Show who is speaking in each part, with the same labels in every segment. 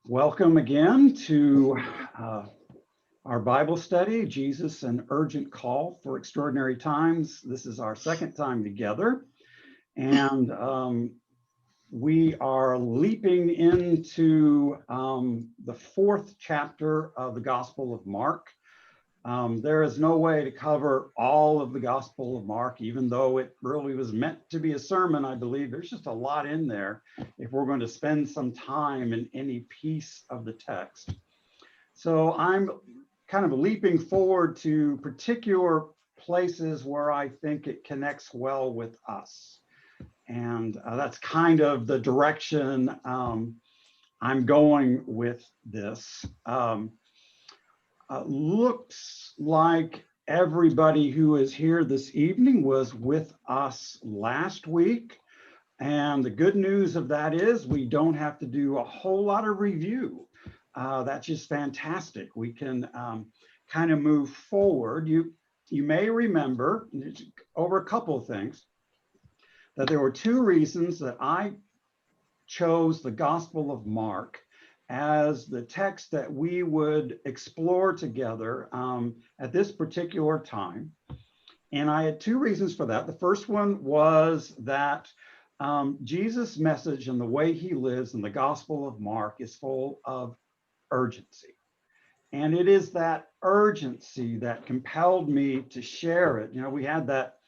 Speaker 1: Welcome again to our Bible study, Jesus, an Urgent Call for Extraordinary Times. This is our second time together, and we are leaping into the fourth chapter of the Gospel of Mark. There is no way to cover all of the Gospel of Mark, even though it really was meant to be a sermon. I believe there's just a lot in there if we're going to spend some time in any piece of the text. So I'm kind of leaping forward to particular places where I think it connects well with us. And that's kind of the direction I'm going with this. Looks like everybody who is here this evening was with us last week. And the good news of that is we don't have to do a whole lot of review. That's just fantastic. We can kind of move forward. You may remember over a couple of things that there were two reasons that I chose the Gospel of Mark as the text that we would explore together at this particular time. And I had two reasons for that. The first one was that Jesus' message and the way he lives in the Gospel of Mark is full of urgency. And it is that urgency that compelled me to share it. You know, we had that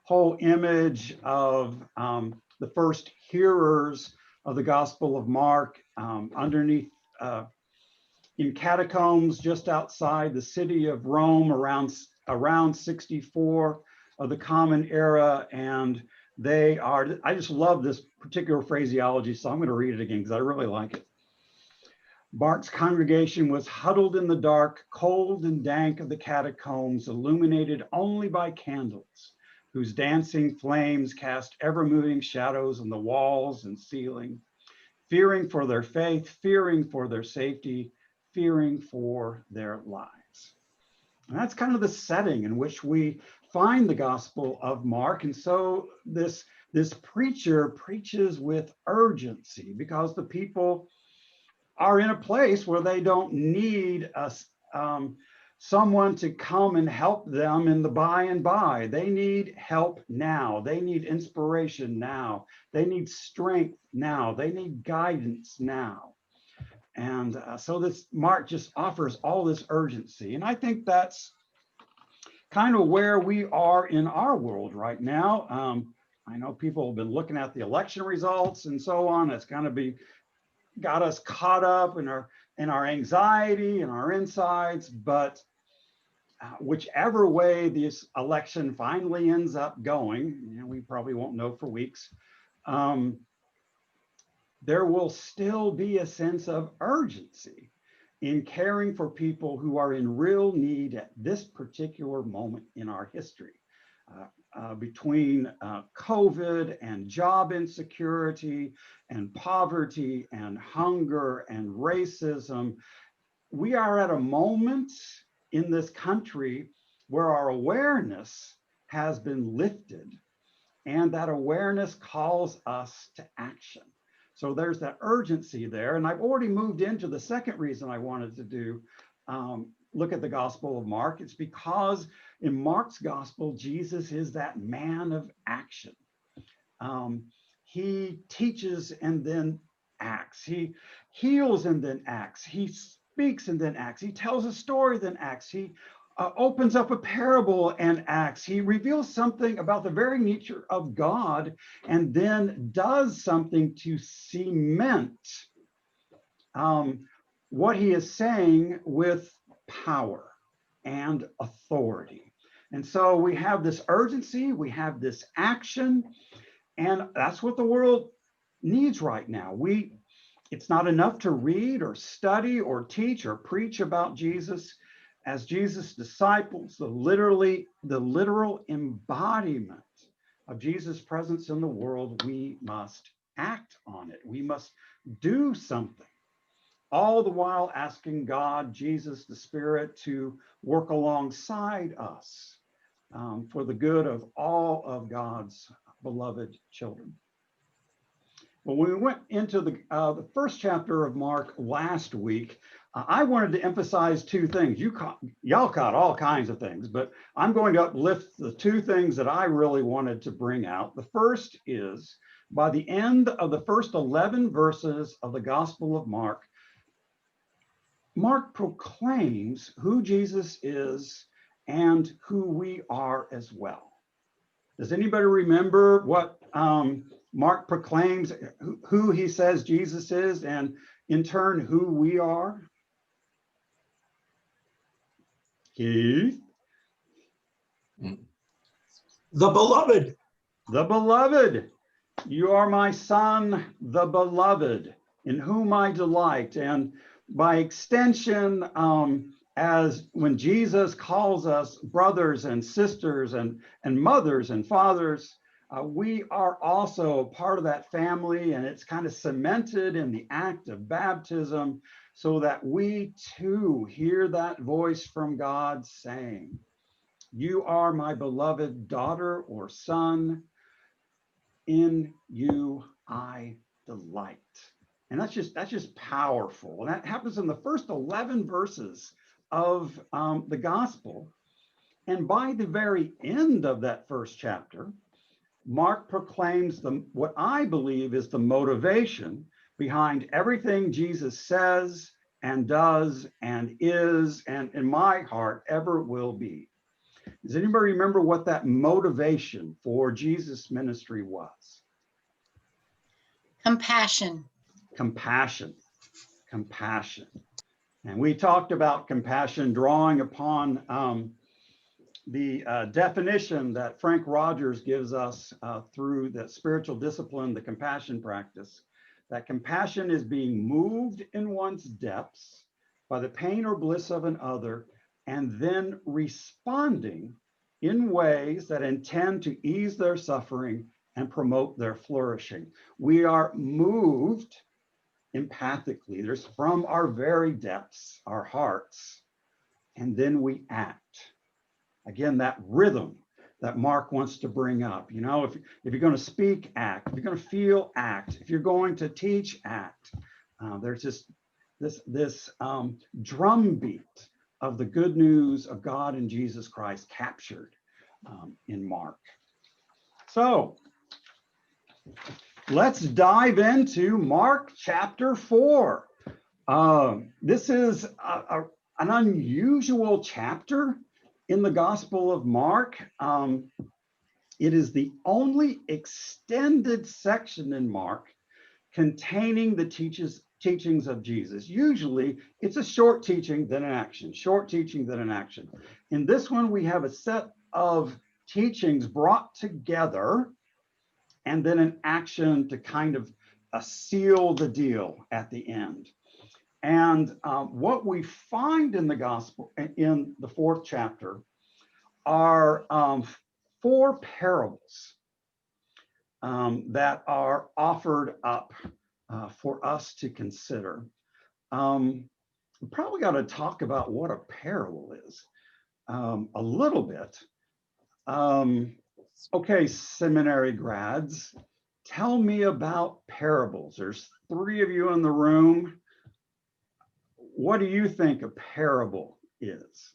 Speaker 1: whole image of the first hearers of the Gospel of Mark underneath in catacombs just outside the city of Rome around 64 of the Common Era. And they are, I just love this particular phraseology, so I'm going to read it again because I really like it. Mark's congregation was huddled in the dark, cold and dank of the catacombs, illuminated only by candles, whose dancing flames cast ever-moving shadows on the walls and ceiling, fearing for their faith, fearing for their safety, fearing for their lives. And that's kind of the setting in which we find the Gospel of Mark. And so this preacher preaches with urgency because the people are in a place where they don't need someone to come and help them in the by and by. They need help now. They need inspiration now. They need strength now. They need guidance now. And so this Mark just offers all this urgency. And I think that's kind of where we are in our world right now. I know people have been looking at the election results and so on. It's kind of got us caught up in our anxiety and our insides, but whichever way this election finally ends up going, you know, we probably won't know for weeks, there will still be a sense of urgency in caring for people who are in real need at this particular moment in our history. Between COVID and job insecurity and poverty and hunger and racism, we are at a moment in this country where our awareness has been lifted, and that awareness calls us to action. So there's that urgency there. And I've already moved into the second reason I wanted to do look at the Gospel of Mark. It's because in Mark's Gospel, Jesus is that man of action. He teaches and then acts. He heals and then acts. He speaks and then acts. He tells a story, then acts. He opens up a parable and acts. He reveals something about the very nature of God and then does something to cement what he is saying with power and authority. And so we have this urgency, we have this action, and that's what the world needs right now. It's not enough to read or study or teach or preach about Jesus. As Jesus' disciples, the literal embodiment of Jesus' presence in the world, we must act on it. We must do something, all the while asking God, Jesus, the Spirit, to work alongside us for the good of all of God's beloved children. Well, when we went into the first chapter of Mark last week, I wanted to emphasize two things. Y'all caught all kinds of things, but I'm going to uplift the two things that I really wanted to bring out. The first is, by the end of the first 11 verses of the Gospel of Mark, Mark proclaims who Jesus is and who we are as well. Does anybody remember what Mark proclaims, who he says Jesus is, and in turn, who we are? Keith?
Speaker 2: The beloved.
Speaker 1: The beloved. You are my son, the beloved, in whom I delight. And by extension, as when Jesus calls us brothers and sisters and mothers and fathers, we are also part of that family, and it's kind of cemented in the act of baptism so that we too hear that voice from God saying, "You are my beloved daughter or son, in you I delight." And that's just powerful. And that happens in the first 11 verses of the gospel. And by the very end of that first chapter, Mark proclaims what I believe is the motivation behind everything Jesus says and does and is, and in my heart ever will be. Does anybody remember what that motivation for Jesus' ministry was?
Speaker 3: Compassion.
Speaker 1: Compassion. Compassion. And we talked about compassion drawing upon the definition that Frank Rogers gives us through the spiritual discipline, the compassion practice, that compassion is being moved in one's depths by the pain or bliss of another, and then responding in ways that intend to ease their suffering and promote their flourishing. We are moved empathically, there's from our very depths, our hearts, and then we act. Again, that rhythm that Mark wants to bring up. You know, if you're going to speak, act. If you're going to feel, act. If you're going to teach, act. There's just this drumbeat of the good news of God and Jesus Christ captured in Mark. So let's dive into Mark chapter 4. This is an unusual chapter in the Gospel of Mark. It is the only extended section in Mark containing the teachings of Jesus. Usually it's a short teaching, then an action, short teaching, then an action. In this one, we have a set of teachings brought together and then an action to kind of seal the deal at the end. And what we find in the gospel, in the 4th chapter, are 4 parables that are offered up for us to consider. We probably got to talk about what a parable is a little bit. Okay, seminary grads, tell me about parables. There's 3 of you in the room. What do you think a parable is?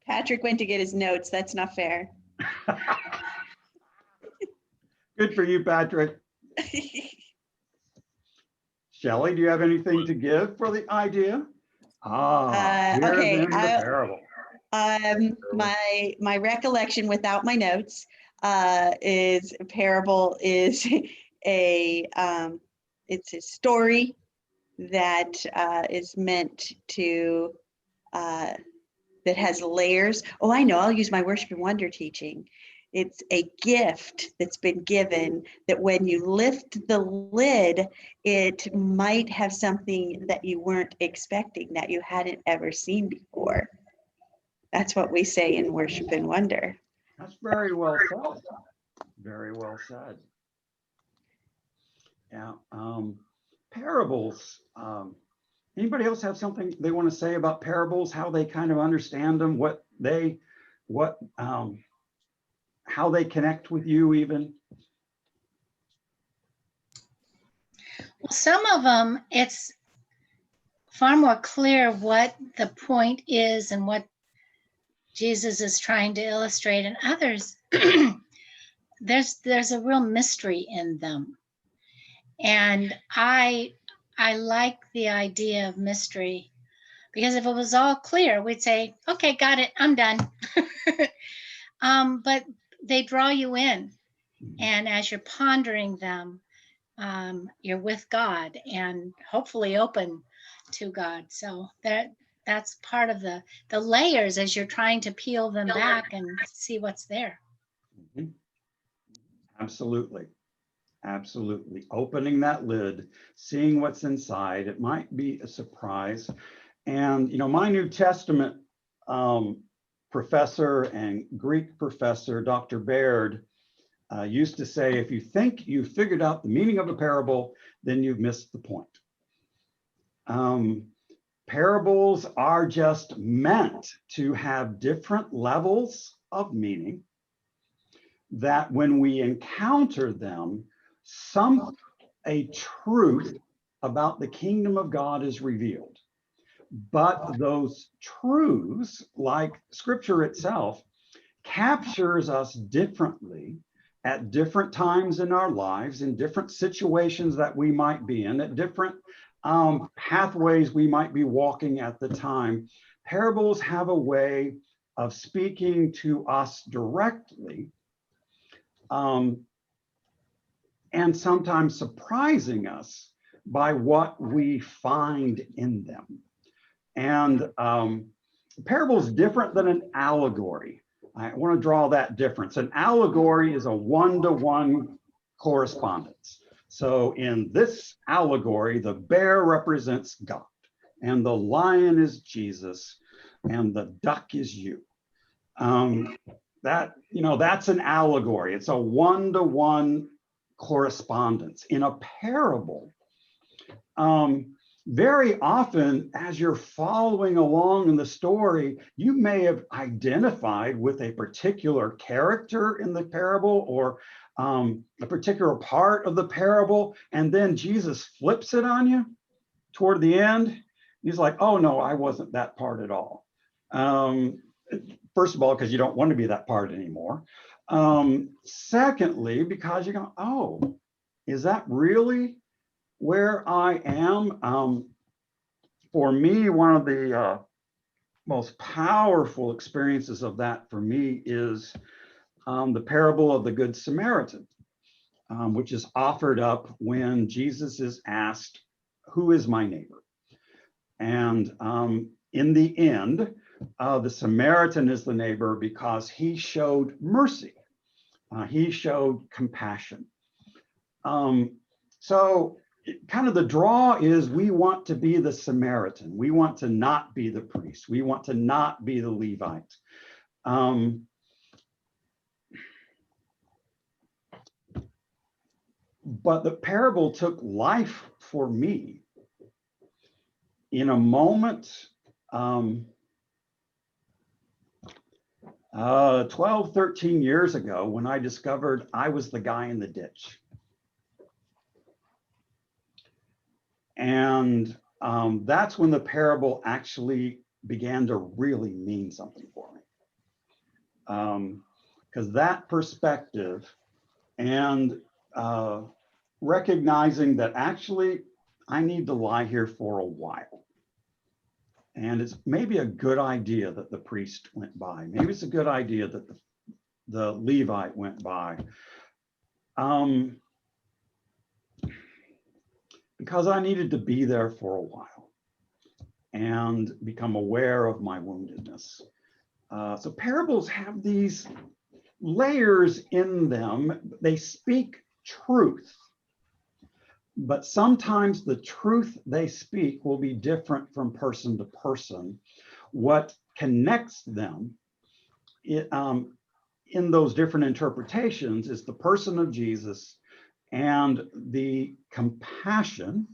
Speaker 4: Patrick went to get his notes. That's not fair.
Speaker 1: Good for you, Patrick. Shelley, do you have anything to give for the idea?
Speaker 4: Okay,
Speaker 1: Here's the parable.
Speaker 4: My recollection without my notes is a parable is it's a story that is meant to that has layers. Oh, I know, I'll use my Worship and Wonder teaching. It's a gift that's been given that when you lift the lid, it might have something that you weren't expecting, that you hadn't ever seen before. That's what we say in Worship and Wonder.
Speaker 1: That's very well said. Very well said. Yeah. Parables. Anybody else have something they want to say about parables? How they kind of understand them? How they connect with you even?
Speaker 3: Well, some of them, it's far more clear what the point is and what Jesus is trying to illustrate. And others, there's a real mystery in them. And I like the idea of mystery, because if it was all clear, we'd say, okay, got it, I'm done. But they draw you in. And as you're pondering them, you're with God and hopefully open to God. So that's part of the layers as you're trying to peel them back and see what's there.
Speaker 1: Mhm. Absolutely. Absolutely. Opening that lid, seeing what's inside. It might be a surprise. And, my New Testament professor and Greek professor, Dr. Baird, used to say, if you think you've figured out the meaning of a parable, then you've missed the point. Parables are just meant to have different levels of meaning, that when we encounter them, a truth about the kingdom of God is revealed. But those truths, like scripture itself, captures us differently at different times in our lives, in different situations that we might be in, at different pathways we might be walking at the time. Parables have a way of speaking to us directly, and sometimes surprising us by what we find in them. And parable is different than an allegory. I want to draw that difference. An allegory is a one-to-one correspondence. So in this allegory, the bear represents God, and the lion is Jesus, and the duck is you. That's an allegory. It's a one-to-one correspondence. In a parable, very often, as you're following along in the story, you may have identified with a particular character in the parable, or a particular part of the parable, and then Jesus flips it on you toward the end. He's like, oh no, I wasn't that part at all. First of all, because you don't want to be that part anymore. Secondly, because you go, oh, is that really where I am? For me, one of the most powerful experiences of that for me is the parable of the Good Samaritan, which is offered up when Jesus is asked, who is my neighbor? And in the end, the Samaritan is the neighbor because he showed mercy. He showed compassion. So kind of the draw is we want to be the Samaritan. We want to not be the priest. We want to not be the Levite. But the parable took life for me in a moment 12, 13 years ago, when I discovered I was the guy in the ditch. And that's when the parable actually began to really mean something for me. Because that perspective and recognizing that actually I need to lie here for a while. And it's maybe a good idea that the priest went by. Maybe it's a good idea that the Levite went by. Because I needed to be there for a while and become aware of my woundedness. So parables have these layers in them. They speak truth, but sometimes the truth they speak will be different from person to person. What connects them in those different interpretations is the person of Jesus and the compassion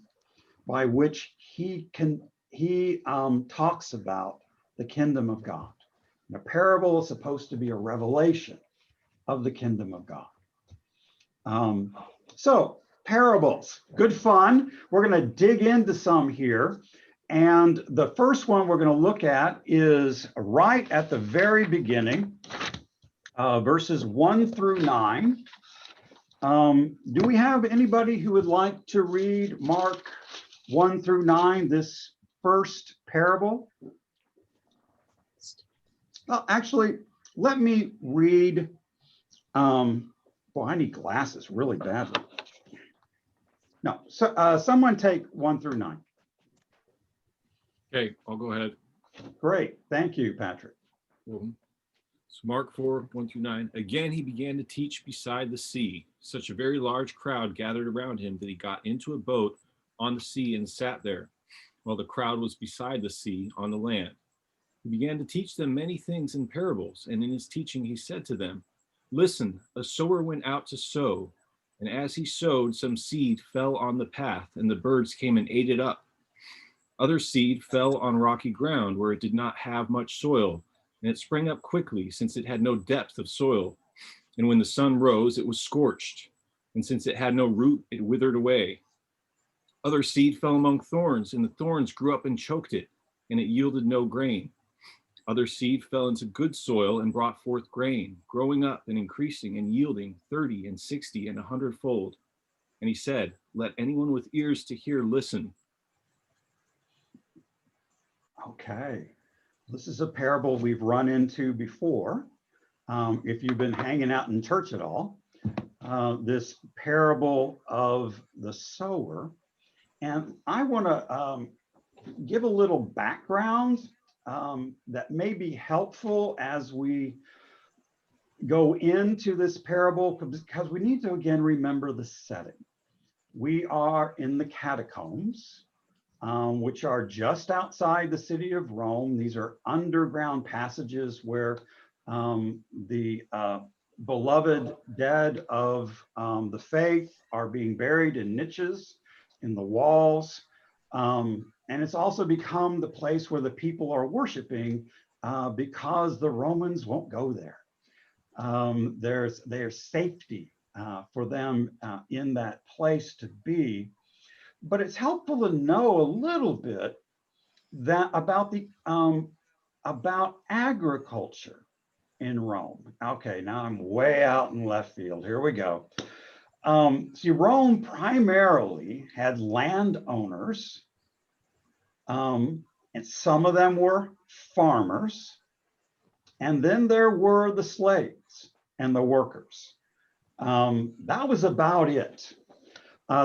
Speaker 1: by which he talks about the kingdom of God. And a parable is supposed to be a revelation of the kingdom of God. So parables, good fun. We're going to dig into some here. And the first one we're going to look at is right at the very beginning, verses 1 through 9. Do we have anybody who would like to read Mark 1 through 9, this first parable? Well, actually, let me read. Boy, I need glasses really badly. No, so someone take 1 through 9.
Speaker 5: Okay, I'll go ahead.
Speaker 1: Great, thank you, Patrick.
Speaker 5: So Mark 4, 1 through 9. Again, he began to teach beside the sea. Such a very large crowd gathered around him that he got into a boat on the sea and sat there, while the crowd was beside the sea on the land. He began to teach them many things in parables, and in his teaching he said to them, "Listen, a sower went out to sow, and as he sowed, some seed fell on the path, and the birds came and ate it up. Other seed fell on rocky ground where it did not have much soil, and it sprang up quickly, since it had no depth of soil. And when the sun rose, it was scorched, and since it had no root, it withered away. Other seed fell among thorns, and the thorns grew up and choked it, and it yielded no grain. Other seed fell into good soil and brought forth grain, growing up and increasing and yielding 30 and 60 and 100-fold. And he said, let anyone with ears to hear listen."
Speaker 1: Okay, this is a parable we've run into before. If you've been hanging out in church at all, this parable of the sower. And I want to give a little background that may be helpful as we go into this parable, because we need to again remember the setting. We are in the catacombs, which are just outside the city of Rome. These are underground passages where the beloved dead of the faith are being buried in niches in the walls. And it's also become the place where the people are worshiping because the Romans won't go there. There's safety for them in that place to be. But it's helpful to know a little bit that about agriculture in Rome. Okay, now I'm way out in left field. Here we go. See, Rome primarily had landowners, and some of them were farmers, and then there were the slaves and the workers. That was about it.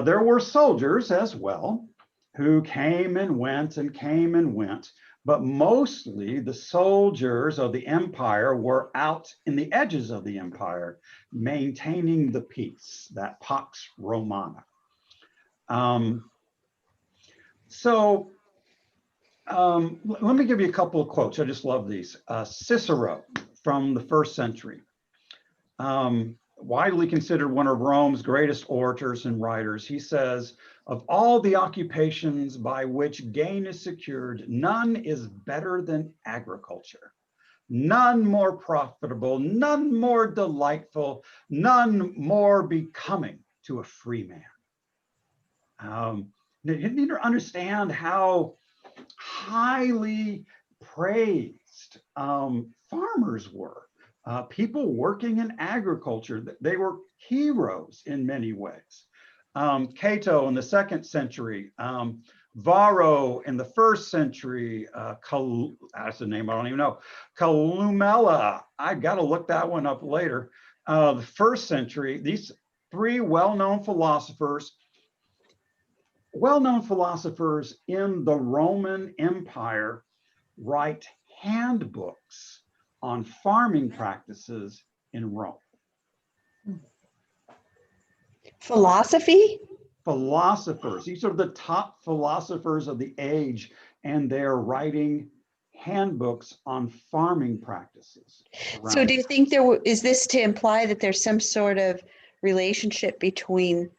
Speaker 1: There were soldiers as well who came and went and came and went, but mostly the soldiers of the empire were out in the edges of the empire, maintaining the peace, that Pax Romana. Let me give you a couple of quotes. I just love these. Cicero from the 1st century. Widely considered one of Rome's greatest orators and writers. He says, of all the occupations by which gain is secured, none is better than agriculture. None more profitable, none more delightful, none more becoming to a free man. You need to understand how highly praised farmers were. People working in agriculture, they were heroes in many ways. Cato in the 2nd century, Varro in the 1st century, that's a name I don't even know, Columella, I got to look that one up later. The 1st century, these 3 well-known philosophers in the Roman Empire write handbooks on farming practices in Rome.
Speaker 4: Philosophy?
Speaker 1: Philosophers, these are the top philosophers of the age, and they're writing handbooks on farming practices.
Speaker 4: So do you think is this to imply that there's some sort of relationship between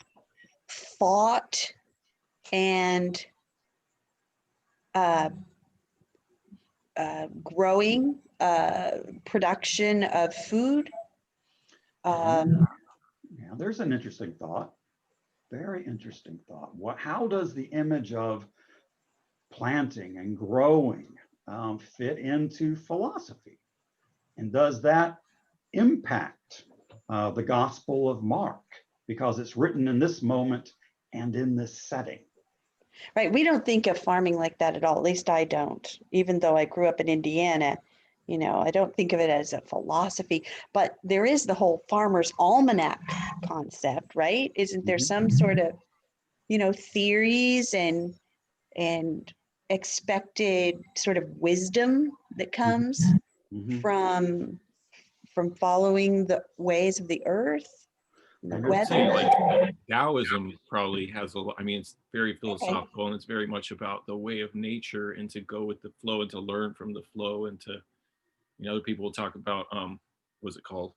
Speaker 4: thought and growing, production of food?
Speaker 1: Yeah, there's an interesting thought. Very interesting thought. How does the image of planting and growing fit into philosophy? And does that impact the Gospel of Mark? Because it's written in this moment and in this setting.
Speaker 4: Right. We don't think of farming like that at all. At least I don't. Even though I grew up in Indiana, I don't think of it as a philosophy. But there is the whole farmer's almanac concept, right? Isn't there
Speaker 1: Mhm.
Speaker 4: some sort of, theories and expected sort of wisdom that comes
Speaker 1: Mhm.
Speaker 4: from following the ways of the earth, the
Speaker 1: And
Speaker 5: I would say
Speaker 4: weather?
Speaker 5: like Taoism probably has a lot. I mean, it's very
Speaker 4: Okay.
Speaker 5: philosophical and it's very much about the way of nature and to go with the flow and to learn from the flow and to, other people will talk about, what's it called?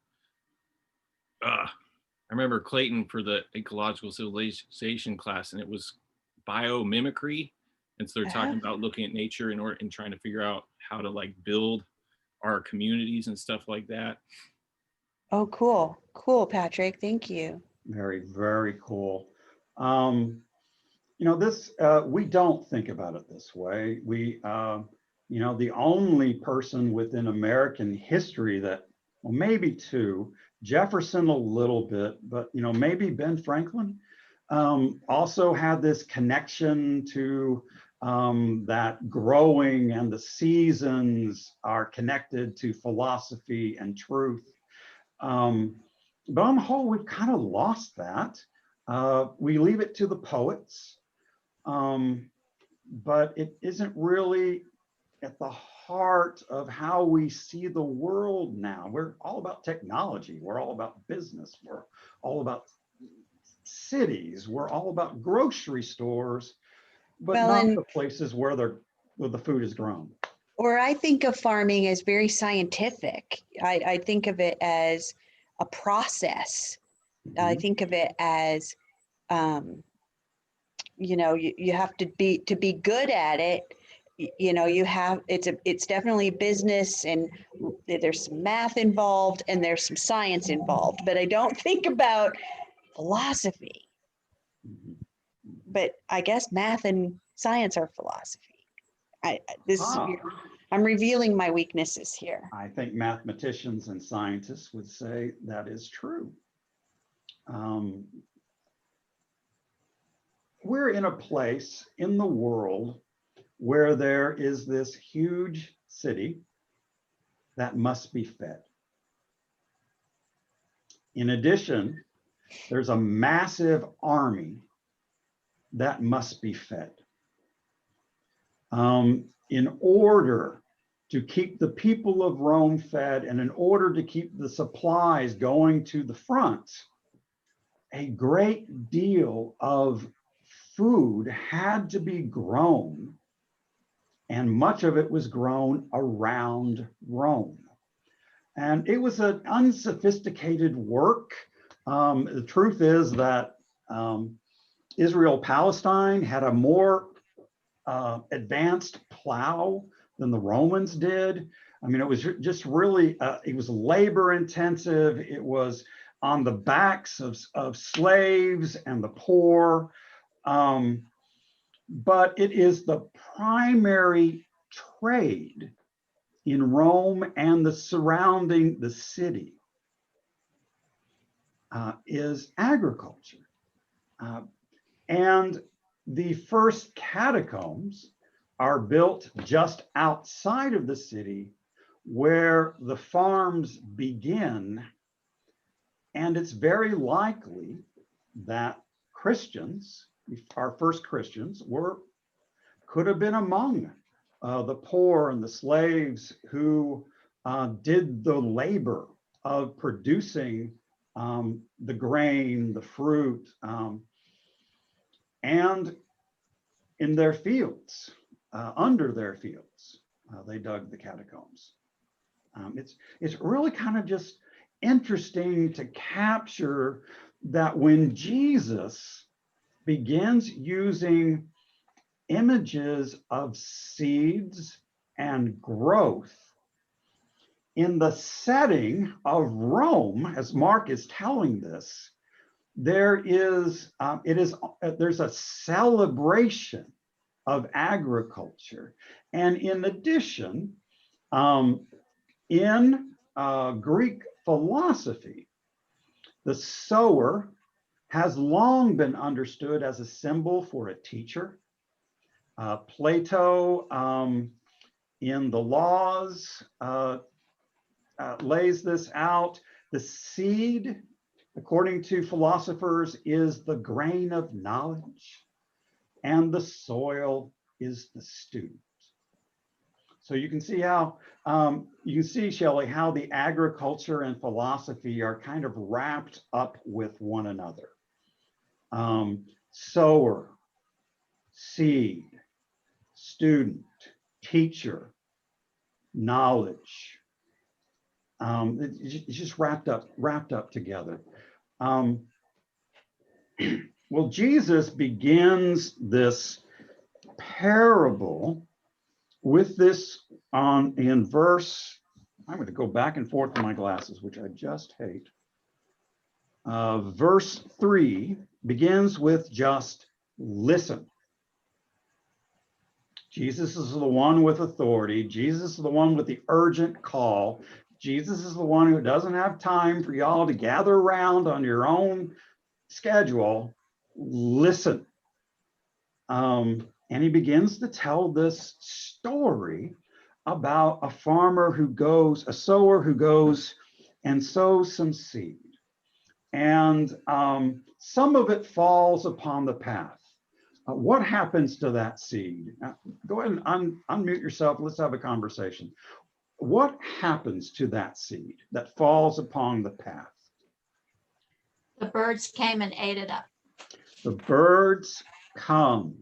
Speaker 5: I remember Clayton for the ecological civilization class, and it was biomimicry. And so they're talking about looking at nature in order and trying to figure out how to like build our communities and stuff like that.
Speaker 4: Oh, cool. Cool, Patrick. Thank you.
Speaker 1: Very, very cool. This, we don't think about it this way. The only person within American history that, well, maybe two, Jefferson a little bit, but, maybe Ben Franklin also had this connection to that growing and the seasons are connected to philosophy and truth. But on the whole, we've kind of lost that. We leave it to the poets, but it isn't really at the heart of how we see the world now. We're all about technology. We're all about business. We're all about cities. We're all about grocery stores, but
Speaker 4: Well,
Speaker 1: not
Speaker 4: and
Speaker 1: the places where the food is grown.
Speaker 4: or I think of farming as very scientific. I think of it as a process. I
Speaker 1: Mhm.
Speaker 4: think of it as, you have to be good at it. It's definitely business, and there's some math involved and there's some science involved, but I don't think about philosophy.
Speaker 1: Mhm.
Speaker 4: But I guess math and science are philosophy.
Speaker 1: Ah,
Speaker 4: I'm revealing my weaknesses here.
Speaker 1: I think mathematicians and scientists would say that is true. We're in a place in the world where there is this huge city that must be fed. In addition, there's a massive army that must be fed. In order to keep the people of Rome fed and in order to keep the supplies going to the front, a great deal of food had to be grown, and much of it was grown around Rome. And it was an unsophisticated work. The truth is that Israel-Palestine had a more advanced plow than the Romans did. I mean, it was just really, it was labor intensive. It was on the backs of slaves and the poor. But it is the primary trade in Rome and the surrounding the city is agriculture. And the first catacombs are built just outside of the city where the farms begin. And it's very likely that Christians, our first Christians, could have been among the poor and the slaves who did the labor of producing the grain, the fruit, and in their fields, under their fields, they dug the catacombs. It's really kind of just interesting to capture that when Jesus begins using images of seeds and growth in the setting of Rome, as Mark is telling this, there's a celebration of agriculture. And in addition, in Greek philosophy, the sower has long been understood as a symbol for a teacher. Plato in the Laws lays this out. The seed, according to philosophers, is the grain of knowledge, and the soil is the student. So you can see how, Shelley, how the agriculture and philosophy are kind of wrapped up with one another. Sower, seed, student, teacher, knowledge. It's just wrapped up together. Well, Jesus begins this parable with this in verse, I'm going to go back and forth with my glasses, which I just hate. Verse 3 begins with just listen. Jesus is the one with authority. Jesus is the one with the urgent call. Jesus is the one who doesn't have time for y'all to gather around on your own schedule. Listen. And he begins to tell this story about a sower who goes and sows some seed. And some of it falls upon the path. What happens to that seed? Go ahead and unmute yourself. Let's have a conversation. What happens to that seed that falls upon the path?
Speaker 6: The birds came and ate it up.
Speaker 1: The birds come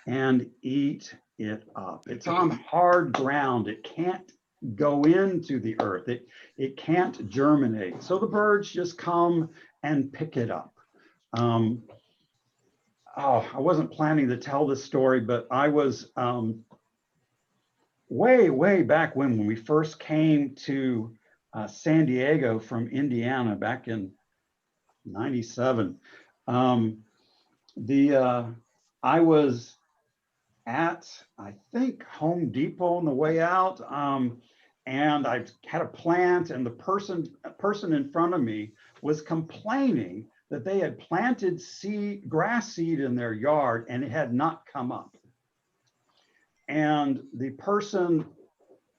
Speaker 1: and eat it up. It's on hard ground. It can't go into the earth. It can't germinate. So the birds just come and pick it up. I wasn't planning to tell this story, but I was way back when we first came to San Diego from Indiana back in '97. I was at, I think, Home Depot on the way out, and I had a plant, and the person in front of me was complaining that they had planted grass seed in their yard and it had not come up. And the person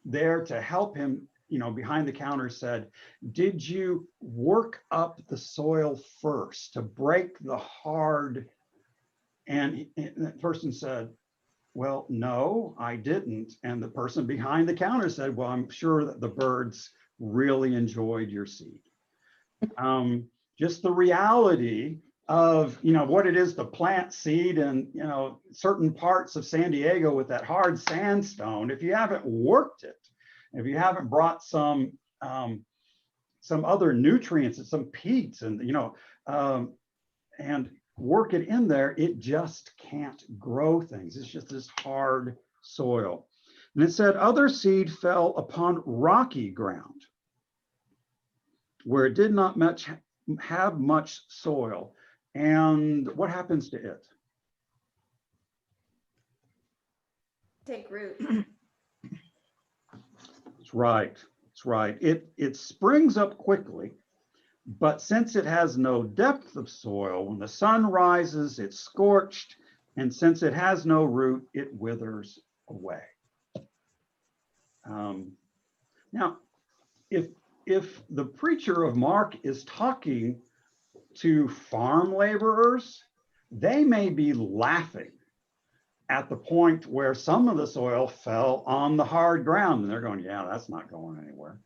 Speaker 1: there to help him, behind the counter said, "Did you work up the soil first to break the hard?" And that person said, "Well, no, I didn't." And the person behind the counter said, "Well, I'm sure that the birds really enjoyed your seed." Just the reality of, what it is to plant seed in, certain parts of San Diego with that hard sandstone. If you haven't worked it, if you haven't brought some other nutrients and some peats and, and work it in there, it just can't grow things. It's just this hard soil. And it said other seed fell upon rocky ground where it did not have much soil. And what happens to it?
Speaker 7: Take root.
Speaker 1: It's right. It's right. It springs up quickly, but since it has no depth of soil, when the sun rises, it's scorched, and since it has no root, it withers away. Now, if the preacher of Mark is talking to farm laborers, they may be laughing at the point where some of the soil fell on the hard ground, and they're going, "Yeah, that's not going anywhere."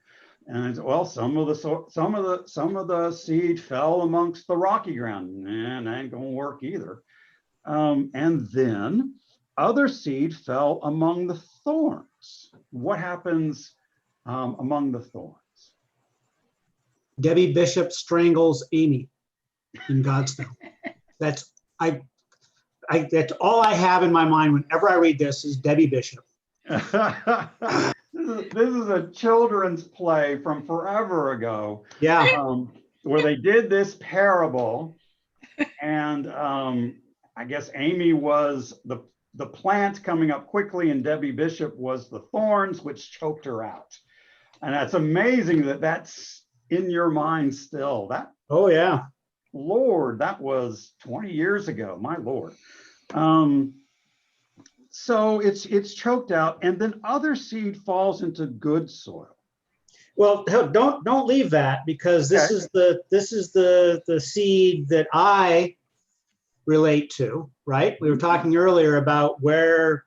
Speaker 1: And well, some of the seed fell amongst the rocky ground, and that ain't gonna work either. And then other seed fell among the thorns. What happens among the thorns?
Speaker 2: Debbie Bishop strangles Amy in Godspell. That's all I have in my mind whenever I read this is Debbie Bishop.
Speaker 1: This is a children's play from forever ago.
Speaker 2: Yeah.
Speaker 1: Where they did this parable, And I guess Amy was the plant coming up quickly, and Debbie Bishop was the thorns, which choked her out. And that's amazing that that's in your mind still. That,
Speaker 2: Oh, yeah.
Speaker 1: Lord, that was 20 years ago, my Lord. So it's choked out, and then other seed falls into good soil.
Speaker 2: Well, don't leave that, because this
Speaker 1: Okay.
Speaker 2: is the seed that I relate to, right? We were talking earlier about where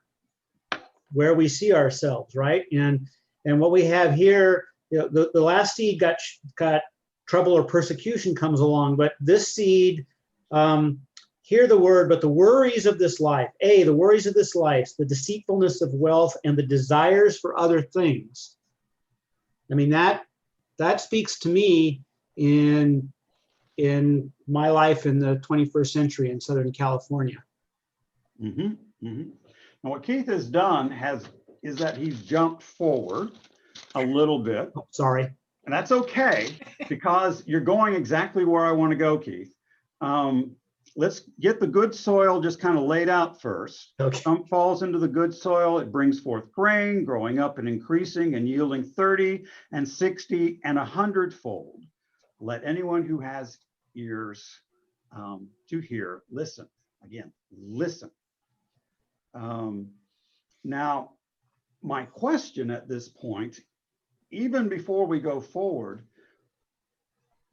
Speaker 2: we see ourselves, right? And what we have here, you know, the last seed got trouble or persecution comes along, but this seed, hear the word, but the worries of this life, the worries of this life, the deceitfulness of wealth, and the desires for other things. I mean, that speaks to me in my life in the 21st century in Southern California.
Speaker 1: And what Keith has done is that he's jumped forward a little bit.
Speaker 2: Oh, sorry.
Speaker 1: And that's okay, because you're going exactly where I want to go, Keith. Let's get the good soil just kind of laid out first.
Speaker 2: Okay.
Speaker 1: Some falls into the good soil. It brings forth grain, growing up and increasing and yielding 30 and 60 and 100-fold. Let anyone who has ears to hear listen. Again, listen. Now, my question at this point, even before we go forward,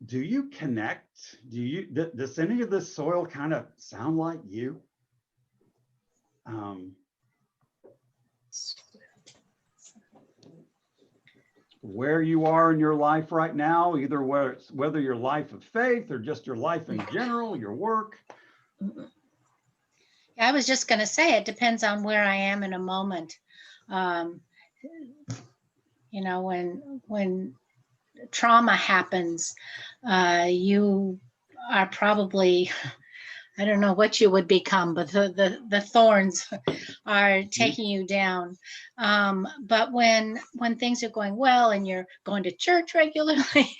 Speaker 1: do you connect? Does any of this soil kind of sound like you? Where you are in your life right now, either whether your life of faith or just your life in general, your work.
Speaker 3: I was just going to say, it depends on where I am in a moment. You know, when trauma happens, you are probably, I don't know what you would become, but the thorns are taking you down. But when things are going well and you're going to church regularly,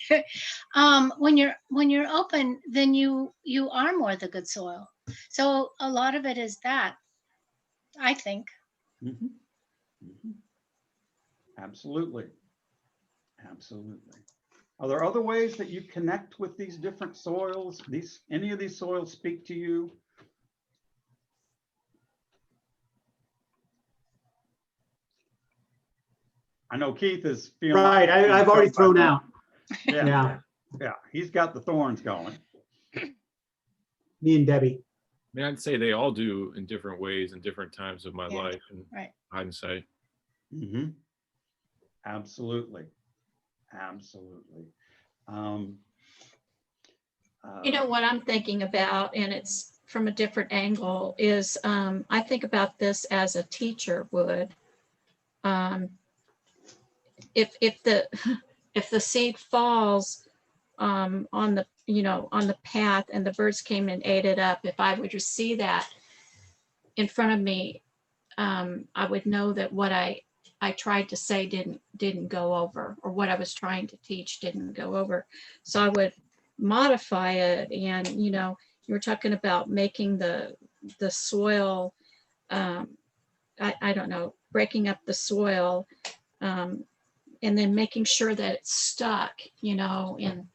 Speaker 3: when you're open, then you are more the good soil. So a lot of it is that, I think.
Speaker 1: Absolutely. Absolutely. Are there other ways that you connect with these different soils? Any of these soils speak to you? I know Keith is feeling.
Speaker 2: Right, I've already thrown out.
Speaker 1: Yeah. He's got the thorns going.
Speaker 2: Me and Debbie.
Speaker 5: I mean, I'd say they all do in different ways and different times of my
Speaker 3: Yeah,
Speaker 5: life and
Speaker 3: right.
Speaker 5: hindsight.
Speaker 1: Absolutely. Absolutely.
Speaker 6: You know what I'm thinking about, and it's from a different angle, is I think about this as a teacher would. If the seed falls on the on the path and the birds came and ate it up, if I would just see that in front of me, I would know that what I tried to say didn't go over, or what I was trying to teach didn't go over. So I would modify it. And you were talking about making the soil, I don't know, breaking up the soil, and then making sure that it's stuck, in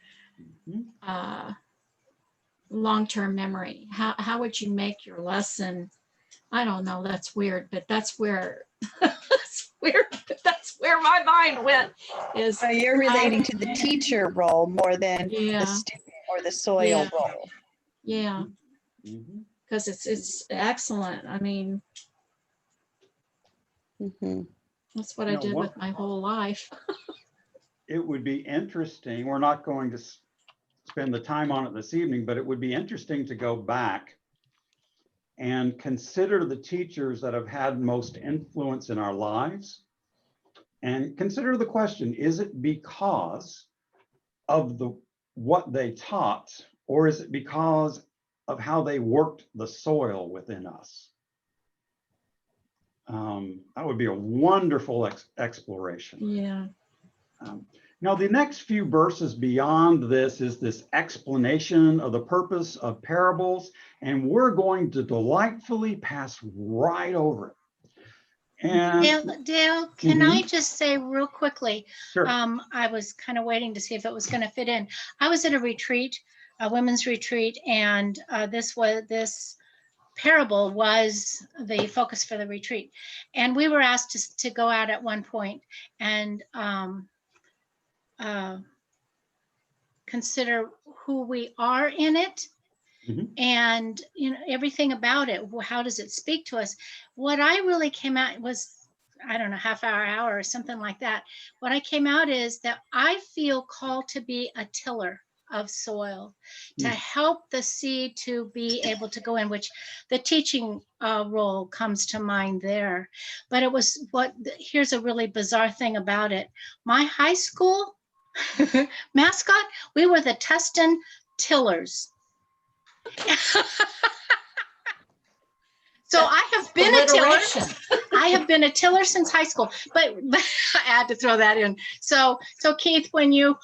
Speaker 6: long-term memory. How would you make your lesson? I don't know, that's weird, but that's where that's where my mind went. Is
Speaker 4: So you're relating to the teacher role more than
Speaker 6: Yeah.
Speaker 4: the student or the soil
Speaker 6: Yeah.
Speaker 4: role.
Speaker 6: Yeah, because it's excellent. I mean, that's what I did with my whole life.
Speaker 1: It would be interesting. We're not going to spend the time on it this evening, but it would be interesting to go back and consider the teachers that have had most influence in our lives, and consider the question, is it because of what they taught, or is it because of how they worked the soil within us? That would be a wonderful exploration.
Speaker 6: Yeah.
Speaker 1: Now, the next few verses beyond this is this explanation of the purpose of parables, and we're going to delightfully pass right over it. And
Speaker 3: Dale, can I just say real quickly,
Speaker 1: sure.
Speaker 3: I was kind of waiting to see if it was going to fit in. I was at a retreat, a women's retreat, and this parable was the focus for the retreat. And we were asked to go out at one point and consider who we are in it.
Speaker 1: Mhm.
Speaker 3: And everything about it. How does it speak to us? What I really came out was, I don't know, half hour or something like that. What I came out is that I feel called to be a tiller of soil, to help the seed to be able to go in, which the teaching role comes to mind there. But it was here's a really bizarre thing about it. My high school mascot, we were the Tustin Tillers. So I have been a tiller. I have been a tiller since high school, but I had to throw that in. So Keith, when you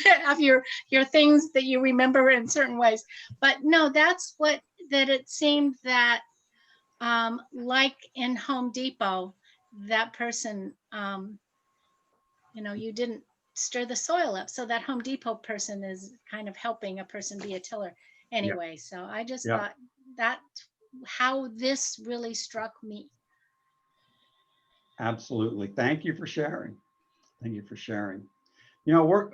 Speaker 3: have your things that you remember in certain ways, but no, that's that it seemed that like in Home Depot, that person, you didn't stir the soil up. So that Home Depot person is kind of helping a person be a tiller anyway. So I just thought that's how this really struck me.
Speaker 1: Absolutely. Thank you for sharing. Thank you for sharing. We are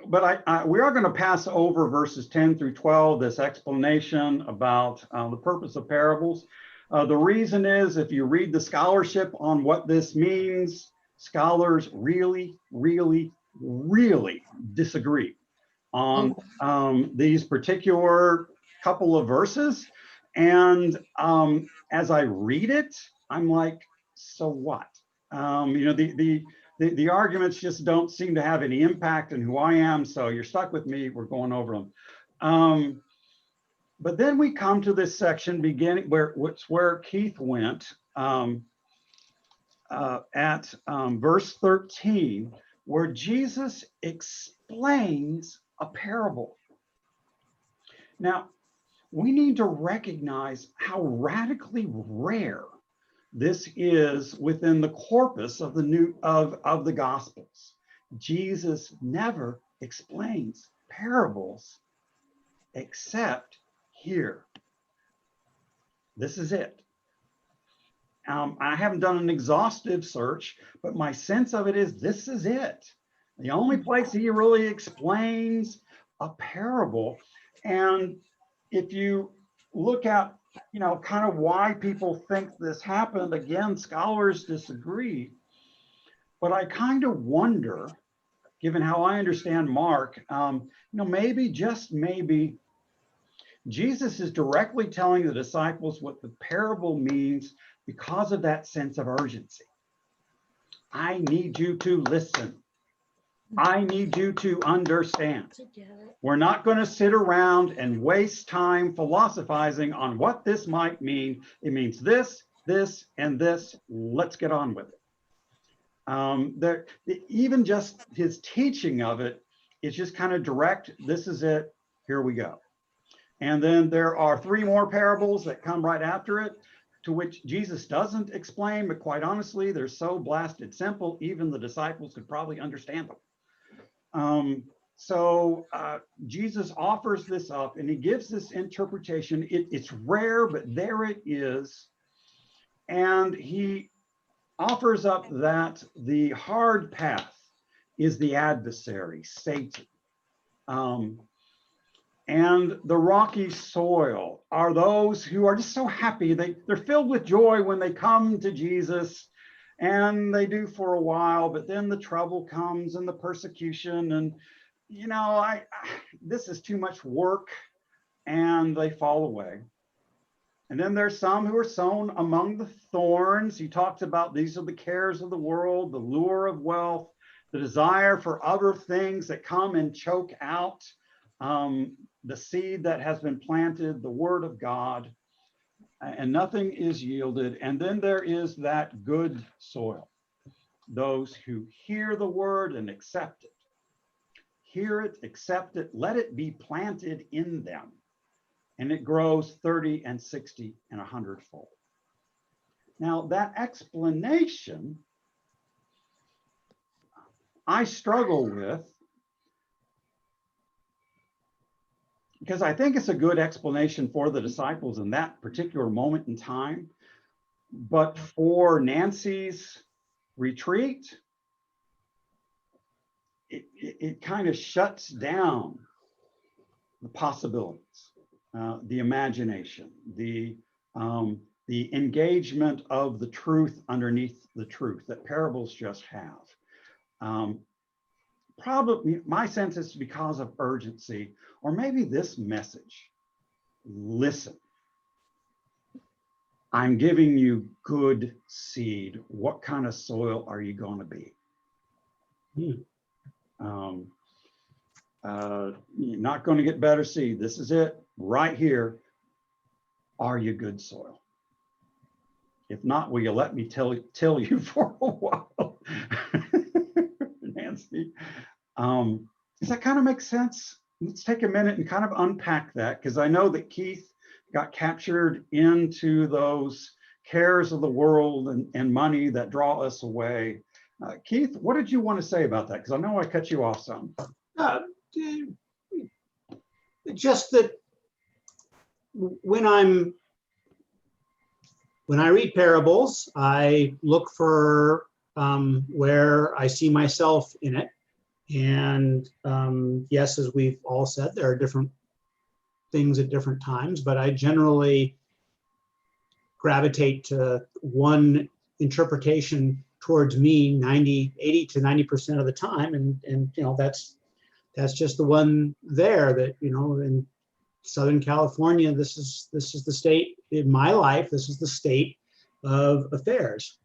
Speaker 1: going to pass over verses 10 through 12, this explanation about the purpose of parables. The reason is, if you read the scholarship on what this means, scholars really, really, really disagree on these particular couple of verses. And as I read it, I'm like, so what? The arguments just don't seem to have any impact on who I am. So you're stuck with me. We're going over them. But then we come to this section beginning where Keith went at verse 13, where Jesus explains a parable. Now, we need to recognize how radically rare this is within the corpus of the Gospels. Jesus never explains parables except here. This is it. I haven't done an exhaustive search, but my sense of it is this is it. The only place he really explains a parable. And if you look at, kind of why people think this happened, again, scholars disagree. But I kind of wonder, given how I understand Mark, maybe, just maybe, Jesus is directly telling the disciples what the parable means because of that sense of urgency. I need you to listen. I need you to understand. We're not going to sit around and waste time philosophizing on what this might mean. It means this, this, and this. Let's get on with it. Even just his teaching of it is just kind of direct. This is it. Here we go. And then there are 3 more parables that come right after it, to which Jesus doesn't explain, but quite honestly, they're so blasted simple, even the disciples could probably understand them. So Jesus offers this up and he gives this interpretation. It's rare, but there it is. And he offers up that the hard path is the adversary, Satan. And the rocky soil are those who are just so happy. They're filled with joy when they come to Jesus, and they do for a while, but then the trouble comes and the persecution, and this is too much work, and they fall away. And then there's some who are sown among the thorns. He talks about these are the cares of the world, the lure of wealth, the desire for other things that come and choke out the seed that has been planted, the word of God, and nothing is yielded. And then there is that good soil, those who hear the word and accept it. hear it, accept it, let it be planted in them. And it grows 30 and 60 and 100-fold. Now, that explanation I struggle with, because I think it's a good explanation for the disciples in that particular moment in time. But for Nancy's retreat, it kind of shuts down the possibilities, the imagination, the engagement of the truth underneath the truth that parables just have. Probably, my sense is because of urgency, or maybe this message: listen, I'm giving you good seed. What kind of soil are you going to be? You're not going to get better seed. This is it right here. Are you good soil? If not, will you let me tell you for a while? Nancy, does that kind of make sense? Let's take a minute and kind of unpack that, because I know that Keith got captured into those cares of the world and money that draw us away. Keith, what did you want to say about that? Because I know I cut you off some.
Speaker 2: Just that when I read parables, I look for where I see myself in it. And yes, as we've all said, there are different things at different times, but I generally gravitate to one interpretation towards me 80 to 90% of the time. And you know, that's just the one there that, you know, in Southern California, this is the state in my life, this is the state of affairs.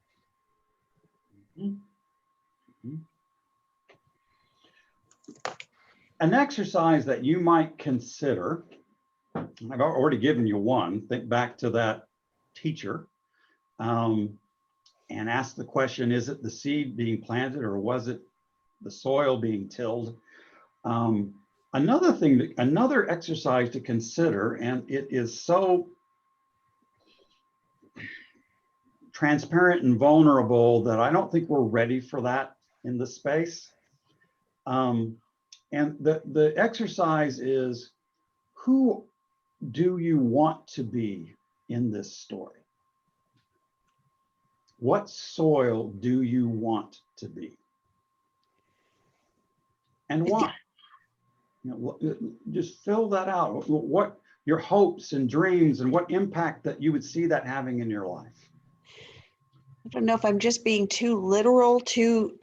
Speaker 1: An exercise that you might consider, I've already given you one. Think back to that teacher and ask the question, is it the seed being planted or was it the soil being tilled? Another exercise to consider, and it is so transparent and vulnerable that I don't think we're ready for that in this space. And the exercise is, who do you want to be in this story? What soil do you want to be? And why? You know, just fill that out. What your hopes and dreams and what impact that you would see that having in your life.
Speaker 4: I don't know if I'm just being too literal, too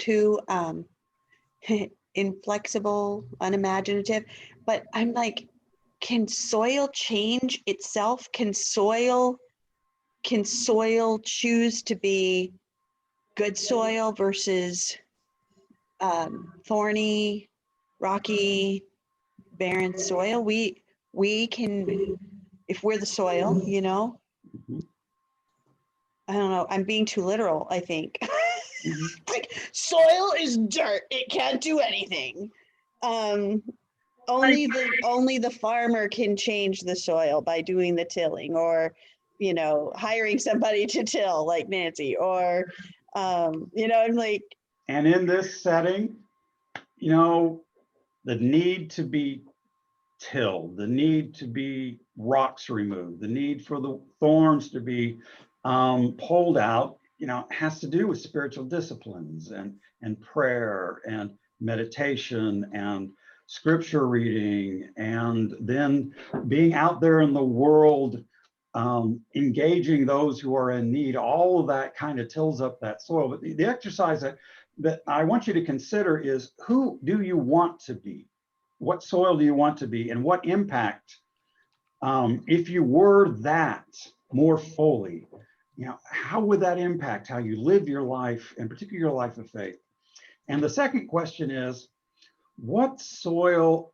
Speaker 4: inflexible, unimaginative, but I'm like, can soil change itself? Can soil choose to be good soil versus thorny, rocky, barren soil? We can, if we're the soil, you know. I don't know. I'm being too literal, I think. Like, soil is dirt. It can't do anything. Only the farmer can change the soil by doing the tilling, or, you know, hiring somebody to till like Nancy, or, you know, I'm like.
Speaker 1: And in this setting, you know, the need to be tilled, the need to be rocks removed, the need for the thorns to be pulled out, you know, has to do with spiritual disciplines and prayer and meditation and scripture reading, and then being out there in the world, engaging those who are in need. All of that kind of tills up that soil. But the exercise that I want you to consider is, who do you want to be? What soil do you want to be? And what impact, if you were that more fully, you know, how would that impact how you live your life, and particularly your life of faith? And the second question is, what soil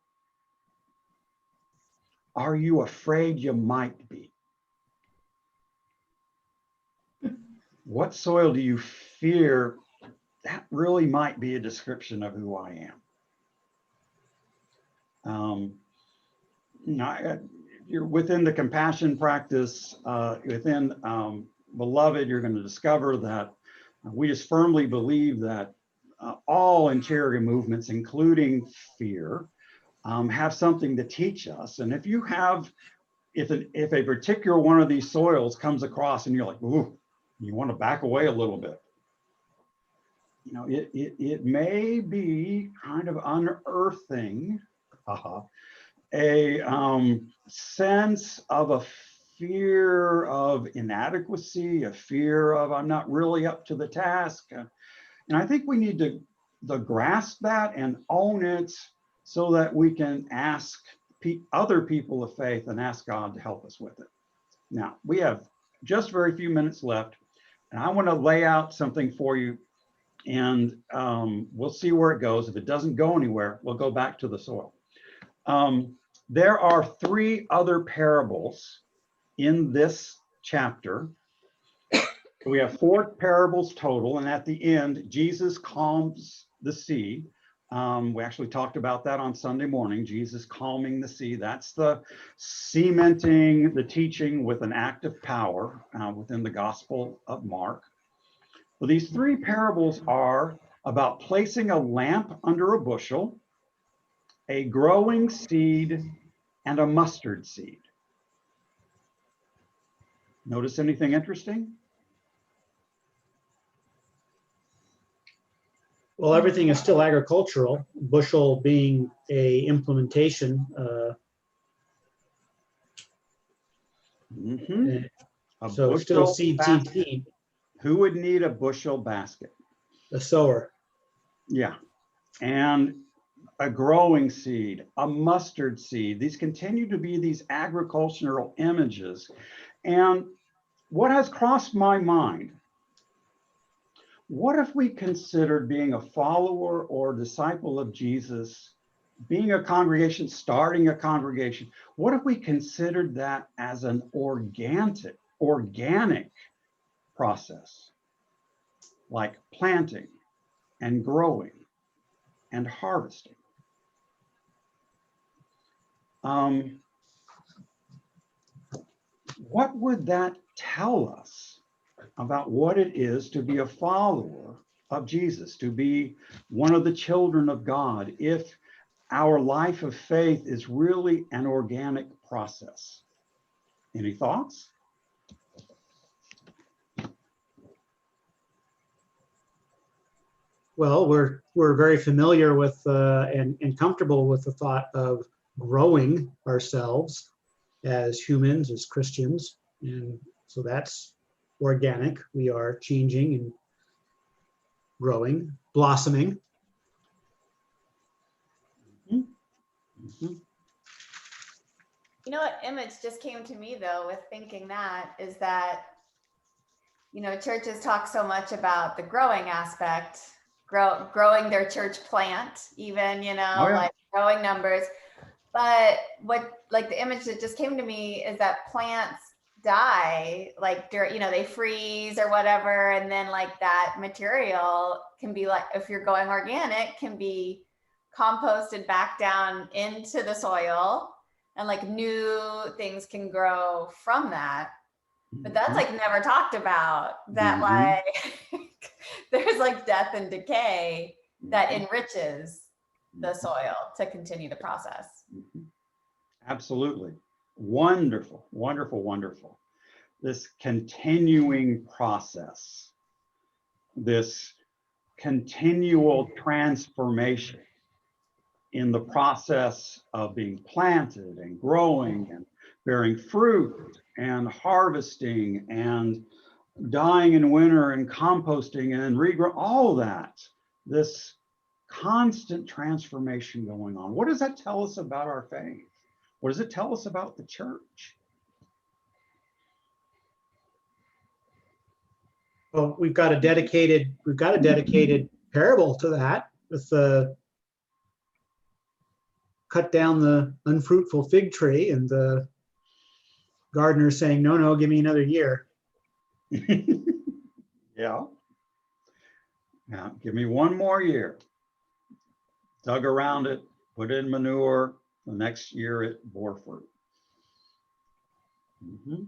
Speaker 1: are you afraid you might be? What soil do you fear that really might be a description of who I am? You're within the compassion practice, within Beloved, you're going to discover that we just firmly believe that all interior movements, including fear, have something to teach us. And if a particular one of these soils comes across and you're like, ooh, you want to back away a little bit, it may be kind of unearthing a sense of a fear of inadequacy, a fear of I'm not really up to the task. And I think we need to grasp that and own it so that we can ask other people of faith and ask God to help us with it. Now, we have just very few minutes left, and I want to lay out something for you, and we'll see where it goes. If it doesn't go anywhere, we'll go back to the soil. There are 3 other parables in this chapter. We have 4 parables total, and at the end, Jesus calms the sea. We actually talked about that on Sunday morning, Jesus calming the sea. That's the cementing the teaching with an act of power within the Gospel of Mark. Well, these 3 parables are about placing a lamp under a bushel, a growing seed, and a mustard seed. Notice anything interesting?
Speaker 2: Well, everything is still agricultural, bushel being a implementation.
Speaker 1: A
Speaker 2: So it's still
Speaker 1: bushel
Speaker 2: seed,
Speaker 1: basket.
Speaker 2: seed,
Speaker 1: Who would need a bushel basket?
Speaker 2: a sower.
Speaker 1: Yeah. And a growing seed, a mustard seed. These continue to be these agricultural images. And what has crossed my mind, what if we considered being a follower or disciple of Jesus, being a congregation, starting a congregation, what if we considered that as an organic process, like planting and growing and harvesting? What would that tell us about what it is to be a follower of Jesus, to be one of the children of God, if our life of faith is really an organic process? Any thoughts?
Speaker 2: Well, we're very familiar with and comfortable with the thought of growing ourselves as humans, as Christians, and so that's organic. We are changing and growing, blossoming.
Speaker 7: You know what image just came to me though with thinking that is that, churches talk so much about the growing aspect, growing their church plant, even, like growing numbers. But the image that just came to me is that plants die, like they freeze or whatever, and then like that material can be, like, if you're going organic, can be composted back down into the soil, and like new things can grow from that. But that's like never talked about, that like there's like death and decay that enriches the soil to continue the process.
Speaker 1: Absolutely. Wonderful, wonderful, wonderful. This continuing process, this continual transformation in the process of being planted and growing and bearing fruit and harvesting and dying in winter and composting and regrow, all that, this constant transformation going on. What does that tell us about our faith? What does it tell us about the church?
Speaker 2: Well, we've got a dedicated parable to that, with the cut down the unfruitful fig tree and the gardener saying, no, give me another year.
Speaker 1: Yeah. Now, give me one more year. Dug around it, put in manure, The next year it bore fruit. Mhm.